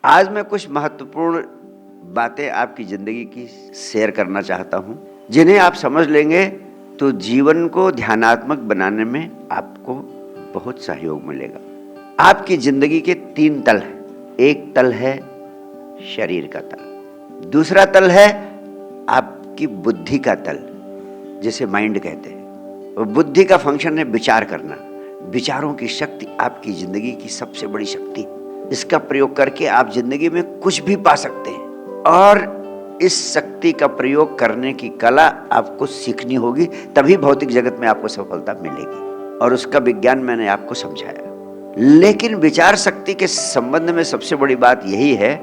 आज मैं कुछ महत्वपूर्ण बातें आपकी ज़िंदगी की शेयर करना चाहता हूँ, जिन्हें आप समझ लेंगे तो जीवन को ध्यानात्मक बनाने में आपको बहुत सहयोग मिलेगा। आपकी ज़िंदगी के 3 तल हैं। एक तल है शरीर का तल, दूसरा तल है आपकी बुद्धि का तल, जिसे माइंड कहते हैं। और बुद्धि का फंक्शन है विचार करना। विचारों की शक्ति आपकी ज़िंदगी की सबसे बड़ी शक्ति है। इसका प्रयोग करके आप जिंदगी में कुछ भी पा सकते हैं, और इस शक्ति का प्रयोग करने की कला आपको सीखनी होगी, तभी भौतिक जगत में आपको सफलता मिलेगी। और उसका विज्ञान मैंने आपको समझाया। लेकिन विचार शक्ति के संबंध में सबसे बड़ी बात यही है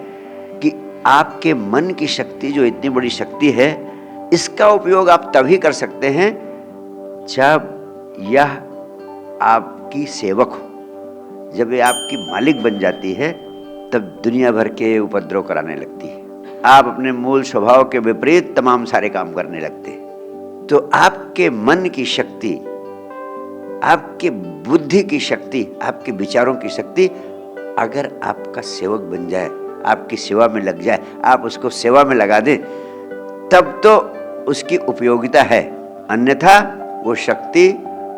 कि आपके मन की शक्ति, जो इतनी बड़ी शक्ति है, इसका उपयोग आप तभी कर सकते हैं जब यह आपकी सेवक हो। जब ये आपकी मालिक बन जाती है, तब दुनिया भर के उपद्रव कराने लगती है। आप अपने मूल स्वभाव के विपरीत तमाम सारे काम करने लगते हैं। तो आपके मन की शक्ति, आपके बुद्धि की शक्ति, आपके विचारों की शक्ति अगर आपका सेवक बन जाए, आपकी सेवा में लग जाए, आप उसको सेवा में लगा दें, तब तो उसकी उपयोगिता है। अन्यथा वो शक्ति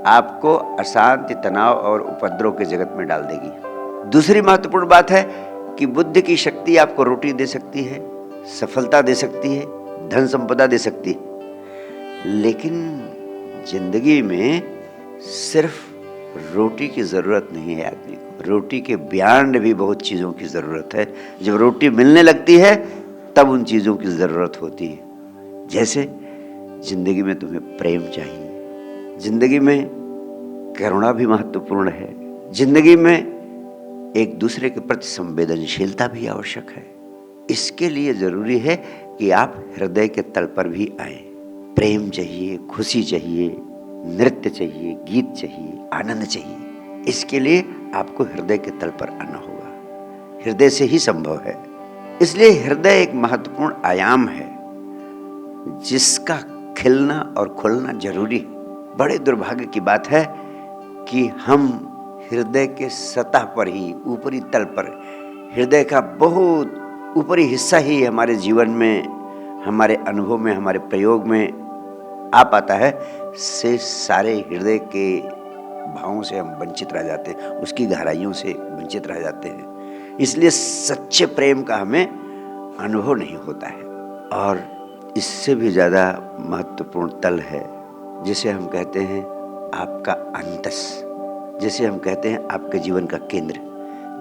आपको अशांति, तनाव और उपद्रव के जगत में डाल देगी। दूसरी महत्वपूर्ण बात है कि बुद्धि की शक्ति आपको रोटी दे सकती है, सफलता दे सकती है, धन संपदा दे सकती है। लेकिन जिंदगी में सिर्फ रोटी की जरूरत नहीं है आदमी को। रोटी के बयान भी बहुत चीजों की जरूरत है। जब रोटी मिलने लगती है, तब उन चीजों की जरूरत होती है। जैसे जिंदगी में तुम्हें प्रेम चाहिए, जिंदगी में करुणा भी महत्वपूर्ण है, जिंदगी में एक दूसरे के प्रति संवेदनशीलता भी आवश्यक है। इसके लिए जरूरी है कि आप हृदय के तल पर भी आए। प्रेम चाहिए, खुशी चाहिए, नृत्य चाहिए, गीत चाहिए, आनंद चाहिए। इसके लिए आपको हृदय के तल पर आना होगा। हृदय से ही संभव है। इसलिए हृदय एक महत्वपूर्ण आयाम है, जिसका खिलना और खुलना जरूरी है। बड़े दुर्भाग्य की बात है कि हम हृदय के सतह पर ही, ऊपरी तल पर, हृदय का बहुत ऊपरी हिस्सा ही हमारे जीवन में, हमारे अनुभव में, हमारे प्रयोग में आ पाता है, से सारे हृदय के भावों से हम वंचित रह जाते हैं, उसकी गहराइयों से वंचित रह जाते हैं। इसलिए सच्चे प्रेम का हमें अनुभव नहीं होता है। और इससे भी ज़्यादा महत्वपूर्ण तल है, जिसे हम कहते हैं आपका अंतस, जिसे हम कहते हैं आपके जीवन का केंद्र,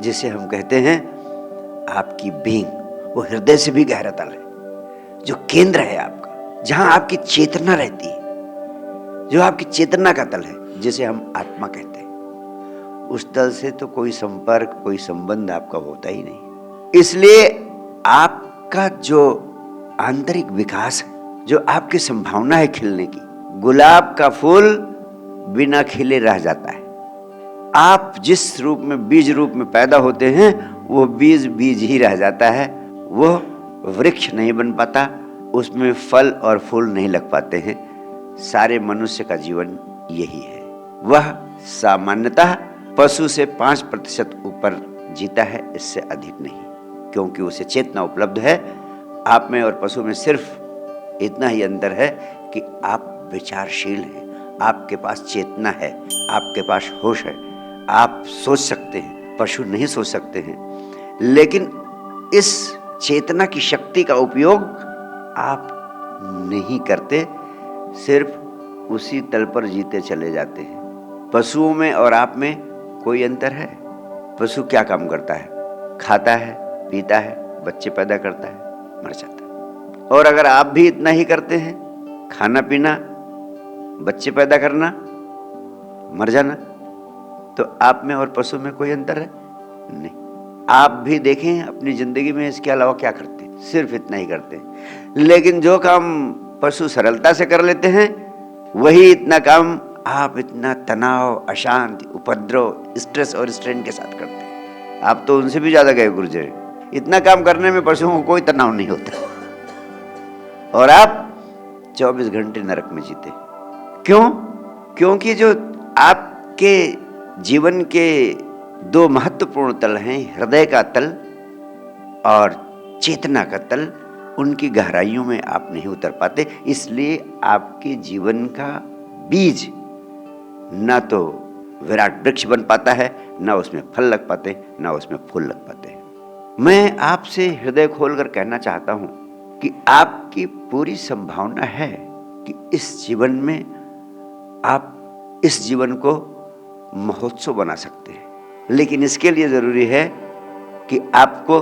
जिसे हम कहते हैं आपकी बीइंग। वो हृदय से भी गहरा तल है, जो केंद्र है आपका, जहां आपकी चेतना रहती है, जो आपकी चेतना का तल है, जिसे हम आत्मा कहते हैं। उस तल से तो कोई संपर्क, कोई संबंध आपका होता ही नहीं। इसलिए आपका जो आंतरिक विकास है, जो आपकी संभावना है खिलने की, गुलाब का फूल बिना खिले रह जाता है। आप जिस रूप में, बीज रूप में पैदा होते हैं, वो बीज बीज ही रह जाता है। वो वृक्ष नहीं बन पाता, उसमें फल और फूल नहीं लग पाते हैं। सारे मनुष्य का जीवन यही है। वह सामान्यतः पशु से 5% ऊपर जीता है, इससे अधिक नहीं, क्योंकि उसे चेतना उपलब्ध है। आप में और पशु में सिर्फ इतना ही अंतर है कि आप विचारशील हैं, आपके पास चेतना है, आपके पास होश है, आप सोच सकते हैं, पशु नहीं सोच सकते हैं। लेकिन इस चेतना की शक्ति का उपयोग आप नहीं करते, सिर्फ उसी तल पर जीते चले जाते हैं। पशुओं में और आप में कोई अंतर है? पशु क्या काम करता है? खाता है, पीता है, बच्चे पैदा करता है, मर जाता है। और अगर आप भी इतना ही करते हैं, खाना पीना, बच्चे पैदा करना, मर जाना, तो आप में और पशु में कोई अंतर है? नहीं। आप भी देखें अपनी जिंदगी में, इसके अलावा क्या करते हैं? सिर्फ इतना ही करते हैं। लेकिन जो काम पशु सरलता से कर लेते हैं, वही इतना काम आप इतना तनाव, अशांति, उपद्रव, स्ट्रेस और स्ट्रेन के साथ करते हैं। आप तो उनसे भी ज्यादा गए गुर्जे हैं। इतना काम करने में पशुओं को कोई तनाव नहीं होता, और आप 24 घंटे नरक में जीते। क्यों? क्योंकि जो आपके जीवन के 2 महत्वपूर्ण तल हैं, हृदय का तल और चेतना का तल, उनकी गहराइयों में आप नहीं उतर पाते। इसलिए आपके जीवन का बीज ना तो विराट वृक्ष बन पाता है, ना उसमें फल लग पाते, ना उसमें फूल लग पाते। मैं आपसे हृदय खोलकर कहना चाहता हूं कि आपकी पूरी संभावना है कि इस जीवन में आप इस जीवन को महोत्सव बना सकते हैं। लेकिन इसके लिए जरूरी है कि आपको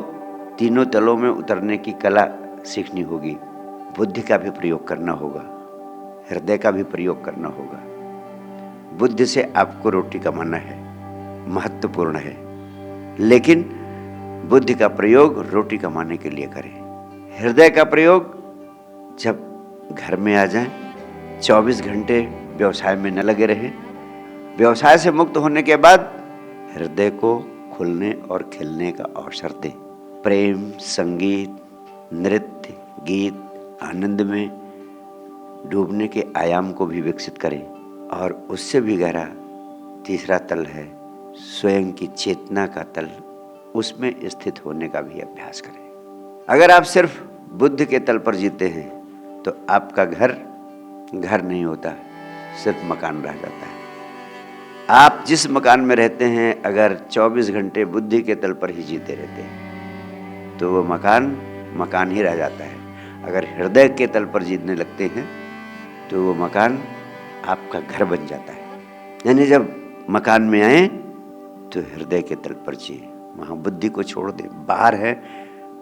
तीनों तलों में उतरने की कला सीखनी होगी। बुद्धि का भी प्रयोग करना होगा, हृदय का भी प्रयोग करना होगा। बुद्धि से आपको रोटी कमाना है, महत्वपूर्ण है, लेकिन बुद्धि का प्रयोग रोटी कमाने के लिए करें। हृदय का प्रयोग जब घर में आ जाएं, 24 घंटे व्यवसाय में न लगे रहें। व्यवसाय से मुक्त होने के बाद हृदय को खुलने और खिलने का अवसर दें। प्रेम, संगीत, नृत्य, गीत, आनंद में डूबने के आयाम को भी विकसित करें। और उससे भी गहरा तीसरा तल है स्वयं की चेतना का तल, उसमें स्थित होने का भी अभ्यास करें। अगर आप सिर्फ बुद्धि के तल पर जीते हैं तो आपका घर घर नहीं होता, सिर्फ मकान रह जाता है। आप जिस मकान में रहते हैं, अगर 24 घंटे बुद्धि के तल पर ही जीते रहते हैं तो वो मकान मकान ही रह जाता है। अगर हृदय के तल पर जीतने लगते हैं तो वो मकान आपका घर बन जाता है। यानी जब मकान में आए तो हृदय के तल पर जिए, वहाँ बुद्धि को छोड़ दें। बाहर है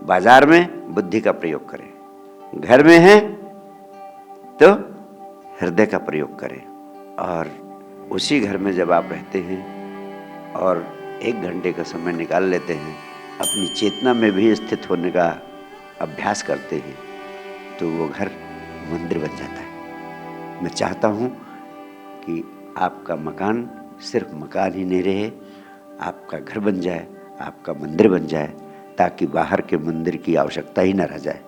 बाजार में, बुद्धि का प्रयोग करें। घर में है तो हृदय का प्रयोग करें। और उसी घर में जब आप रहते हैं और 1 घंटे का समय निकाल लेते हैं, अपनी चेतना में भी स्थित होने का अभ्यास करते हैं, तो वो घर मंदिर बन जाता है। मैं चाहता हूँ कि आपका मकान सिर्फ मकान ही नहीं रहे, आपका घर बन जाए, आपका मंदिर बन जाए, ताकि बाहर के मंदिर की आवश्यकता ही न रह जाए।